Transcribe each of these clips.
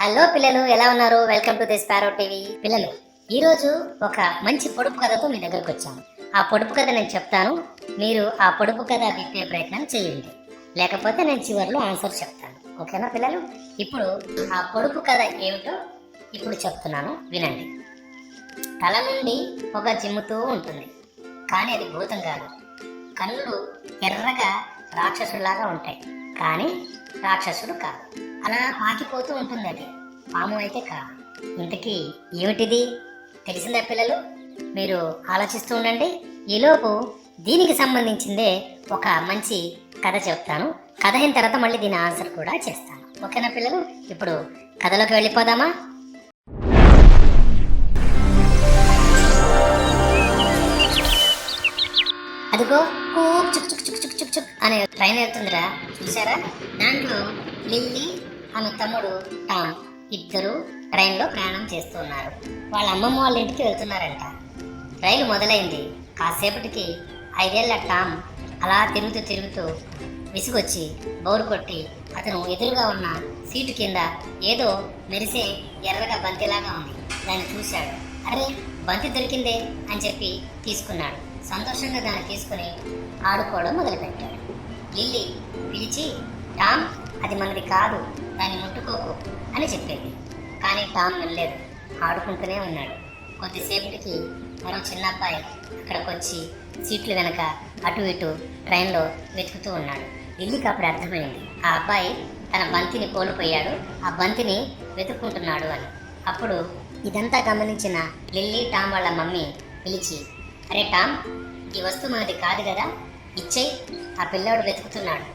Hello పిల్లలు, ఎలా ఉన్నారు? Welcome to the sparrow TV. పిల్లలు, ఈరోజు ఒక మంచి పొడుపు కథతో మీ దగ్గరకు వచ్చాను. ఆ పొడుపు కథ నేను చెప్తాను, మీరు ఆ పొడుపు కథ విప్పే ప్రయత్నం చేయండి. లేకపోతే నేను చివరిలో ఆన్సర్ చెప్తాను. ఓకేనా పిల్లలు? ఇప్పుడు ఆ పొడుపు కథ ఏమిటో ఇప్పుడు చెప్తున్నాను, వినండి. తల నుండి పొగ చిమ్ముతూ ఉంటుంది, కానీ అది భూతం కాదు. కళ్ళు ఎర్రగా రాక్షసులాగా ఉంటాయి, కానీ రాక్షసుడు కాదు. అలా పాకిపోతూ ఉంటుంది, అది పాము అయితే కాదు. ఇంతకీ ఏమిటిది తెలిసిందా పిల్లలు? మీరు ఆలోచిస్తూ ఉండండి. ఈలోపు దీనికి సంబంధించిందే ఒక మంచి కథ చెప్తాను. కథ అయిన తర్వాత మళ్ళీ దీని ఆన్సర్ కూడా చేస్తాను. ఓకేనా పిల్లలు? ఇప్పుడు కథలోకి వెళ్ళిపోదామా? అదిగో చుక్ చుక్ చుక్ చుక్ చుక్ చుక్ అనే ట్రైన్ వెళ్తుందిరా, చూసారా? దాంట్లో లిల్లీ ఆమె తమ్ముడు టామ్ ఇద్దరు ట్రైన్లో ప్రయాణం చేస్తున్నారు. వాళ్ళ అమ్మమ్మ వాళ్ళ ఇంటికి వెళ్తున్నారంట. రైలు మొదలైంది. కాసేపటికి 5 ఏళ్ల టామ్ అలా తిరుగుతూ విసుగొచ్చి బోరు కొట్టి అతను ఎదురుగా ఉన్న సీటు కింద ఏదో మెరిసే ఎర్రగా బంతిలాగా ఉంది. దాన్ని చూశాడు. అరే, బంతి దొరికిందే అని చెప్పి తీసుకున్నాడు. సంతోషంగా దాన్ని తీసుకుని ఆడుకోవడం మొదలుపెట్టాడు. లిల్లీ పిలిచి, టామ్, అది మనది కాదు, దాన్ని ముట్టుకోకు అని చెప్పేది. కానీ టామ్ వెళ్ళలేదు, ఆడుకుంటూనే ఉన్నాడు. కొద్దిసేపటికి మరో చిన్న అబ్బాయి అక్కడికి వచ్చి సీట్లు వెనక అటు ఇటు ట్రైన్లో వెతుకుతూ ఉన్నాడు. లిల్లీకి అప్పుడు అర్థమైంది, ఆ అబ్బాయి తన బంతిని కోల్పోయాడు, ఆ బంతిని వెతుక్కుంటున్నాడు అని. అప్పుడు ఇదంతా గమనించిన లిల్లీ టామ్ వాళ్ళ మమ్మీ పిలిచి, అరే టామ్, ఈ వస్తువు మనది కాదు కదా, ఇచ్చేయి, ఆ పిల్లాడు వెతుకుతున్నాడు,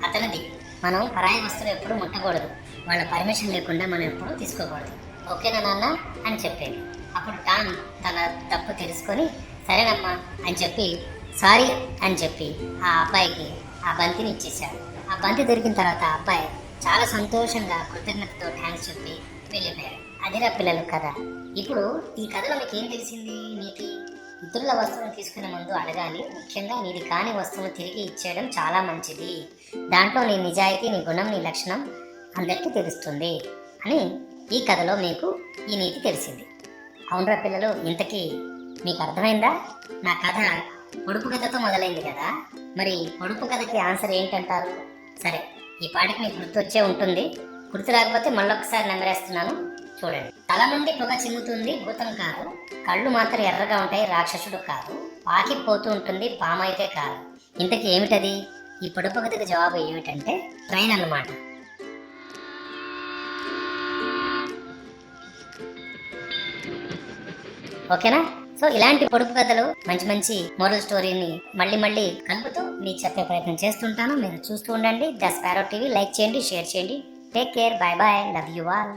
అతనిది. మనం పరాయి వస్తువులు ఎప్పుడు ముట్టకూడదు, వాళ్ళ పర్మిషన్ లేకుండా మనం ఎప్పుడు తీసుకోకూడదు, ఓకేనా నాన్న అని చెప్పేది. అప్పుడు టామ్ తన తప్పు తెలుసుకొని సరేనమ్మా అని చెప్పి సారీ అని చెప్పి ఆ అబ్బాయికి ఆ బంతిని ఇచ్చేశాడు. ఆ బంతి దొరికిన తర్వాత ఆ అబ్బాయి చాలా సంతోషంగా కృతజ్ఞతతో థ్యాంక్స్ చెప్పి వెళ్ళిపోయాడు. అదిరా పిల్లలు కథ. ఇప్పుడు ఈ కథలో మీకు ఏం తెలిసింది? నీతి, ఇతరుల వస్తువులను తీసుకునే ముందు అడగాలి. ముఖ్యంగా నీది కాని వస్తువును తిరిగి ఇచ్చేయడం చాలా మంచిది. దాంట్లో నీ నిజాయితీ, నీ గుణం, నీ లక్షణం అందరికీ తెలుస్తుంది అని ఈ కథలో మీకు ఈ నీతి తెలిసింది. అవునరా పిల్లలు, ఇంతకీ మీకు అర్థమైందా? నా కథ పొడుపు కథతో మొదలైంది కదా, మరి పొడుపు కథకి ఆన్సర్ ఏంటంటారు? సరే, ఈ పాటికి మీకు గుర్తొచ్చే ఉంటుంది. గుర్తు రాకపోతే మళ్ళొకసారి నెమరేస్తున్నాను, చూడండి. తల నుండి పొగ చిమ్ముతుంది, భూతం కాదు. కళ్ళు మాత్రం ఎర్రగా ఉంటాయి, రాక్షసుడు కాదు. పాకిపోతూ ఉంటుంది, పాము అయితే కాదు. ఇంతకీ ఏమిటది? ఈ పొడుపు కథకి జవాబు ఏమిటంటే ట్రైన్ అన్నమాట. ఓకేనా? సో ఇలాంటి పొడుపు కథలు, మంచి మంచి మోరల్ స్టోరీని మళ్ళీ కలుపుతూ మీకు చెప్పే ప్రయత్నం చేస్తుంటాను. మీరు చూస్తూ ఉండండి ద స్పారో టీవీ. లైక్ చేయండి, షేర్ చేయండి. Take care, by by, love you all.